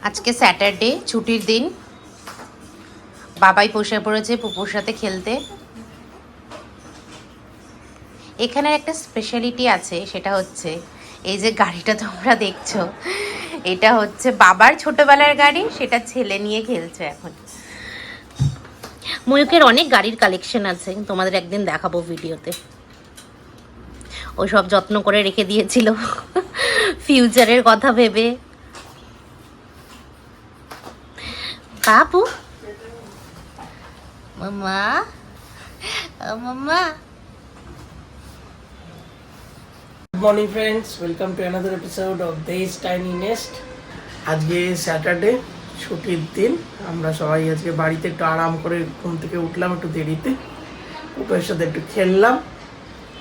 আজকে স্যাটারডে, ছুটির দিন। বাবাই বসে পড়েছে পুপুর সাথে খেলতে। এখানে একটা স্পেশালিটি আছে, সেটা হচ্ছে এই যে গাড়িটা তোমরা দেখছো, এটা হচ্ছে বাবার ছোটবেলার গাড়ি, সেটা ছেলে নিয়ে খেলছে এখন। ময়ূকের অনেক গাড়ির কালেকশন আছে, তোমাদের একদিন দেখাবো ভিডিওতে। ও সব যত্ন করে রেখে দিয়েছিল ফিউচারের কথা ভেবে। বাবু মামা, ও মামা। Good morning friends, welcome to another episode of Days Tiny Nest. আজকে স্যাটারডে, ছুটির দিন। আমরা সবাই আজকে বাড়িতে একটু আরাম করে ঘুম থেকে উঠলাম একটু দেরিতে। উপরের সাথে একটু খেললাম,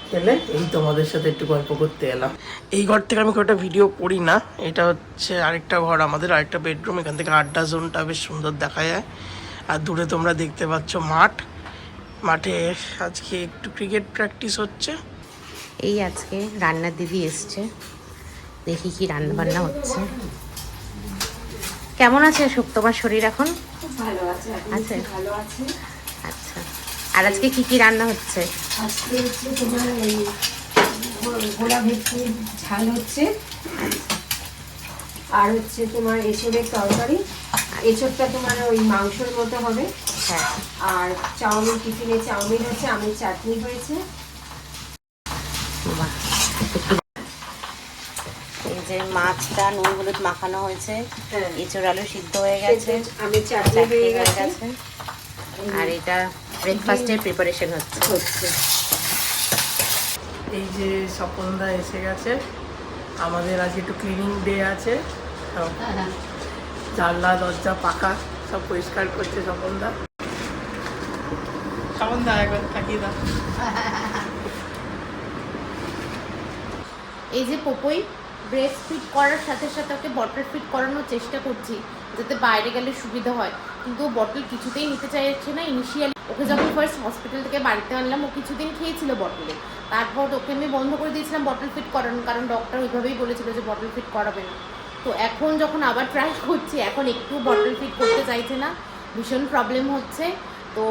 খেলে এই তোমাদের সাথে একটু গল্প করতে এলাম। এই ঘর থেকে আমি খুব একটা ভিডিও করি না, এটা হচ্ছে আরেকটা ঘর আমাদের, আরেকটা বেডরুম। এখান থেকে আড্ডা জোনটা বেশ সুন্দর দেখা যায়। আর দূরে তোমরা দেখতে পাচ্ছ মাঠে আজকে একটু ক্রিকেট প্র্যাকটিস হচ্ছে। এই আজকে রান্নার দিদি এসছে, দেখি কি রান্না বান্না হচ্ছে। কেমন আছে সুখ তোমার শরীর এখন? ভালো আছে, আছে? ভালো আছে। আচ্ছা, আর আজকে কি কি রান্না হচ্ছে? আজকে হচ্ছে তোমার এই গোলা ভেটকির ঝাল হচ্ছে, আর হচ্ছে তোমার এঁচড়ের তরকারি। এঁচড়টা তোমার ওই মাংসের মতো হবে। হ্যাঁ, আর চাউমিন, টিফিনে চাউমিন হচ্ছে, আমের চাটনি হয়েছে। বাহ। এই যে মাছটা নুন হলুদ মাখানো হয়েছে, হ্যাঁ। এঁচড় আলু সিদ্ধ হয়ে গেছে, আমের চাটনি চাটনি হয়ে হয়ে গেছে। গেছে, আর এটা ব্রেকফাস্টের প্রিপারেশন হচ্ছে। এই যে স্বপনদা এসে গেছে, আমাদের আজকে একটু ক্লিনিং ডে আছে। সব জানলা দরজা পাকা সব পরিষ্কার করছে স্বপনদা। স্বপনদা একবার থাকিয়ে দাও। এই যে পোপোই ব্রেস্ট ফিট করার সাথে সাথে ওকে বটল ফিট করানোর চেষ্টা করছি, যাতে বাইরে গেলে সুবিধা হয়, কিন্তু ও বটল কিছুতেই নিতে চাইছে না। ইনিশিয়ালি ওকে যখন ফার্স্ট হসপিটাল থেকে বাড়িতে আনলাম, ও কিছুদিন খেয়েছিল বটলে, তারপর ওকে আমি বন্ধ করে দিয়েছিলাম বটল ফিট করানো, কারণ ডক্টর ওইভাবেই বলেছিল যে বটল ফিট করাবে না। তো এখন যখন আবার ট্রাই করছি, এখন একটু বটল ফিট করতে চাইছে না, ভীষণ প্রবলেম হচ্ছে। তো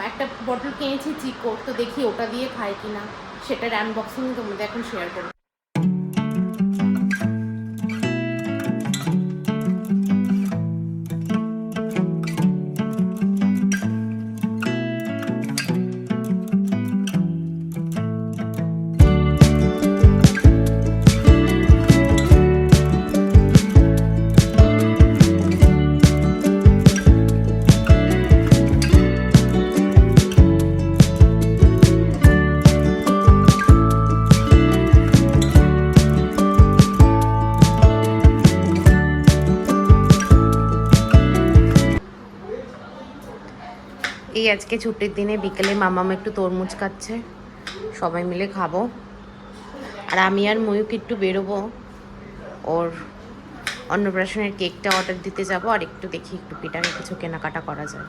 একটা বটল কিনেছি চিকো, তো দেখি ওটা দিয়ে খায় কিনা, সেটার আনবক্সিং তোমাদের এখন শেয়ার করবো। এই আজকে ছুটির দিনে বিকেলে মামাম একটু তরমুজ খাচ্ছে, সবাই মিলে খাবো। আর আমি আর ময়ূক একটু বেরোবো, ওর অন্নপ্রাশনের কেকটা অর্ডার দিতে যাব, আর একটু দেখি একটু পিটারে কিছু কেনাকাটা করা যায়।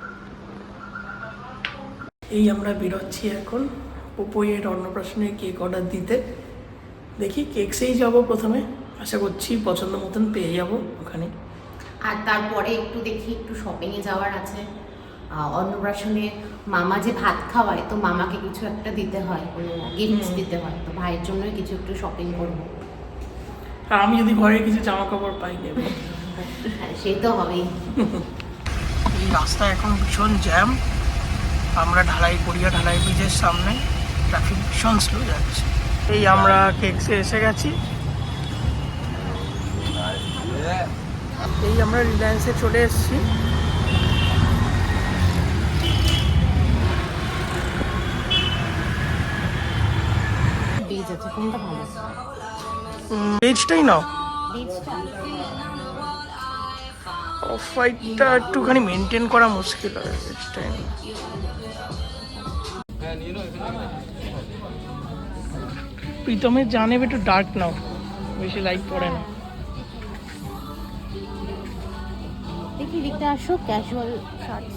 এই আমরা বেরোচ্ছি এখন পোপইয়ের অন্নপ্রাশনের কেক অর্ডার দিতে। দেখি কেকসেই যাব প্রথমে, আশা করছি পছন্দ মতন পেয়ে যাব ওখানে। আর তারপরে একটু দেখি একটু শপিংয়ে যাওয়ার আছে। অন্নপ্রাশনে মামা যে ভাত খাওয়ায়, তো মামাকে কিছু একটা দিতে হয়, গিফট দিতে হয়, তো ভাইয়ের জন্য কিছু একটু শপিং করবো। আর আমি যদি ঘরে কিছু জামা কাপড় পাই নেব। হ্যাঁ, সে তো হবেই। এই রাস্তা এখন ভীষণ জ্যাম, আমরা গড়িয়া ঢালাই ব্রিজের সামনে, ট্রাফিক ভীষণ স্লো যাচ্ছে। এই আমরা কেকসে এসে গেছি, এই আমরা রিলায়েন্সে চলে এসেছি। বীজ আছে, কোনটা ভালো? বেজটাই নাও। অফ হোয়াইটটা একটুখানি মেনটেন করা মুশকিল হয়, বেজটাই নাও। প্রীতমের জানে একটু ডার্ক নাও, বেশি লাইট পড়ে না। দেখি দেখতে আসো, ক্যাজুয়াল শার্টস।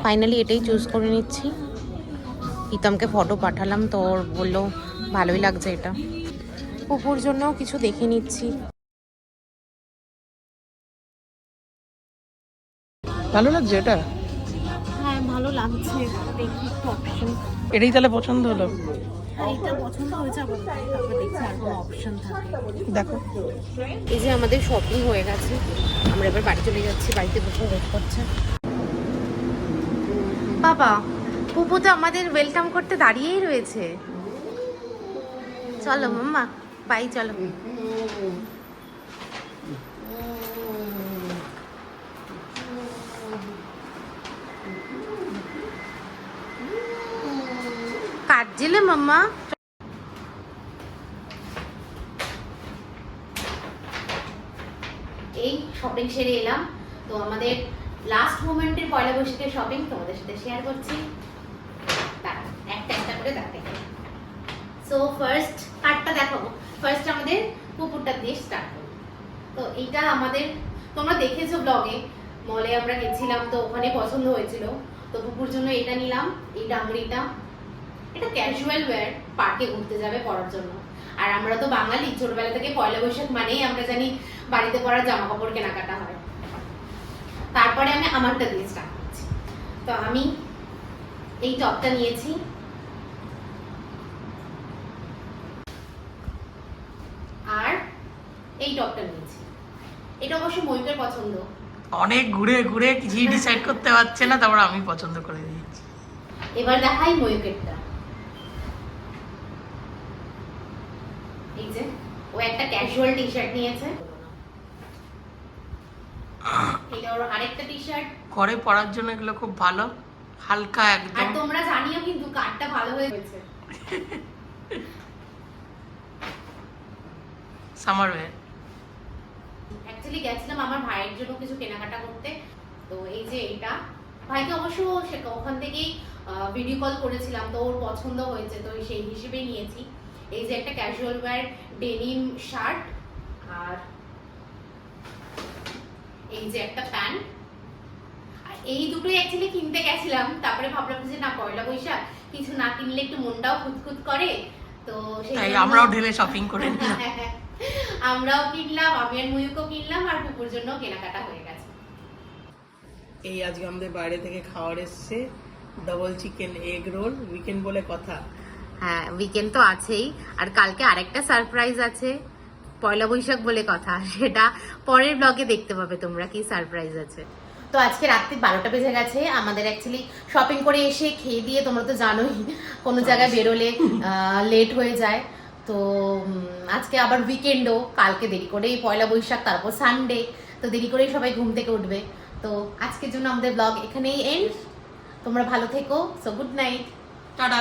ফাইনালি এটাই চুজ করে নিচ্ছি। হিতমকে ফটো পাঠালাম, তো ওর বললো ভালোই লাগছে এটা। পুপুর জন্য কিছু দেখে নিচ্ছি। ভালো লাগছে এটা? হ্যাঁ ভালো লাগছে, দেখি একটু অপশন। এটাই তাহলে পছন্দ হলো? হ্যাঁ এটা পছন্দ হয়েছে, আবার তারপর দেখছি আর কোনো অপশন থাকে। দেখো, এই যে আমাদের শপিং হয়ে গেছে, আমরা এবার বাড়ি চলে যাচ্ছি। বাড়িতে পুপু ওয়েট করছে। বাবা, পুপু তো আমাদের ওয়েলকাম করতে দাঁড়িয়েই রয়েছে। চলো মাম্মা, বাই, চলো। কাটছিলে মাম্মা? এই শপিং সেরে এলাম, তো আমাদের লাস্ট মোমেন্টের পয়লা বৈশাখের শপিং তোমাদের সাথে শেয়ার করছি। একটা একটা করে দেখতে। সো ফার্স্ট কার্ডটা দেখাবো। ফার্স্ট আমাদের পুকুরটা দিয়ে স্টার্ট করবো। তো এইটা আমাদের, তোমরা দেখেছো ব্লগে, মলে আমরা গেছিলাম, তো ওখানে পছন্দ হয়েছিল, তো পুকুর জন্য এটা নিলাম। এই ডাংরিটা, এটা ক্যাজুয়াল ওয়্যার, পার্কে ঘুরতে যাবে পরার জন্য। আর আমরা তো বাঙালি, ছোটবেলা থেকে পয়লা বৈশাখ মানেই আমরা জানি বাড়িতে পরার জামা কাপড় কেনাকাটা হয়। তারপরে আমি আমারটা দিয়ে স্টার্ট করছি। তো আমি এই টপটা নিয়েছি, আর এই টপটা নিয়েছি। এটা অবশ্য ময়ূকের পছন্দ। অনেক ঘুরে ঘুরে কিছুই ডিসাইড করতে পারছে না, তারপর আমি পছন্দ করে দিয়েছি। এবার দেখাই ময়ূকেরটা। এই যে ও একটা ক্যাজুয়াল টি শার্ট নিয়েছে, এটা ওর আরেকটা টি শার্ট। ঘরে পরার জন্য এগুলো খুব ভালো, হালকা আর একদম। তোমরা জানিও কিন্তু কার্ডটা ভালো হয়েছে। Summer wire. অ্যাকচুয়ালি গেছিলাম আমার ভাইয়ের জন্য কিছু কেনাকাটা করতে, তো এই যে এটা ভাইকে অবশ্য ওখান থেকেই ভিডিও কল করেছিলাম, তো ওর পছন্দ হয়েছে, তো সেই হিসেবেই নিয়েছি। এই যে একটা ক্যাজুয়াল ওয়্যার ডেনিম শার্ট, আর এই যে একটা প্যান্ট। আর এই দুটোই অ্যাকচুয়ালি কিনতে গেছিলাম, তারপরে ভাবলাম যে না, পয়লা বৈশাখ কিছু না কিনলে একটু মনটাও খুঁতখুত করে, তো তাই আমরাও ঢেলে শপিং করে নিলাম। আমরাও কিনলাম, আমি আর ময়ূকও কিনলাম, আর পুকুর জন্য কেনাকাটা হয়ে গেছে। এই আজকে আমাদের বাইরে থেকে খাবার এসছে, double chicken egg roll, weekend বলে কথা। হ্যাঁ উইকেন্ড তো আছেই, আর কালকে আরেকটা সারপ্রাইজ আছে, পয়লা বৈশাখ বলে কথা, সেটা পরের ব্লগে দেখতে পাবে তোমরা কি সারপ্রাইজ আছে। তো আজকে রাত্রি 12টা বেজে গেছে আমাদের। অ্যাকচুয়ালি শপিং করে এসে খেয়ে দিয়ে, তোমরা তো জানোই কোনো জায়গায় বেরোলে লেট হয়ে যায়, তো আজকে আবার উইকেন্ডও, কালকে দেরি করেই পয়লা বৈশাখ, তারপর সানডে, তো দেরি করেই সবাই ঘুম থেকে উঠবে। তো আজকের জন্য আমাদের ব্লগ এখানেই এন্ড। তোমরা ভালো থেকো, সো গুড নাইট, টাটা।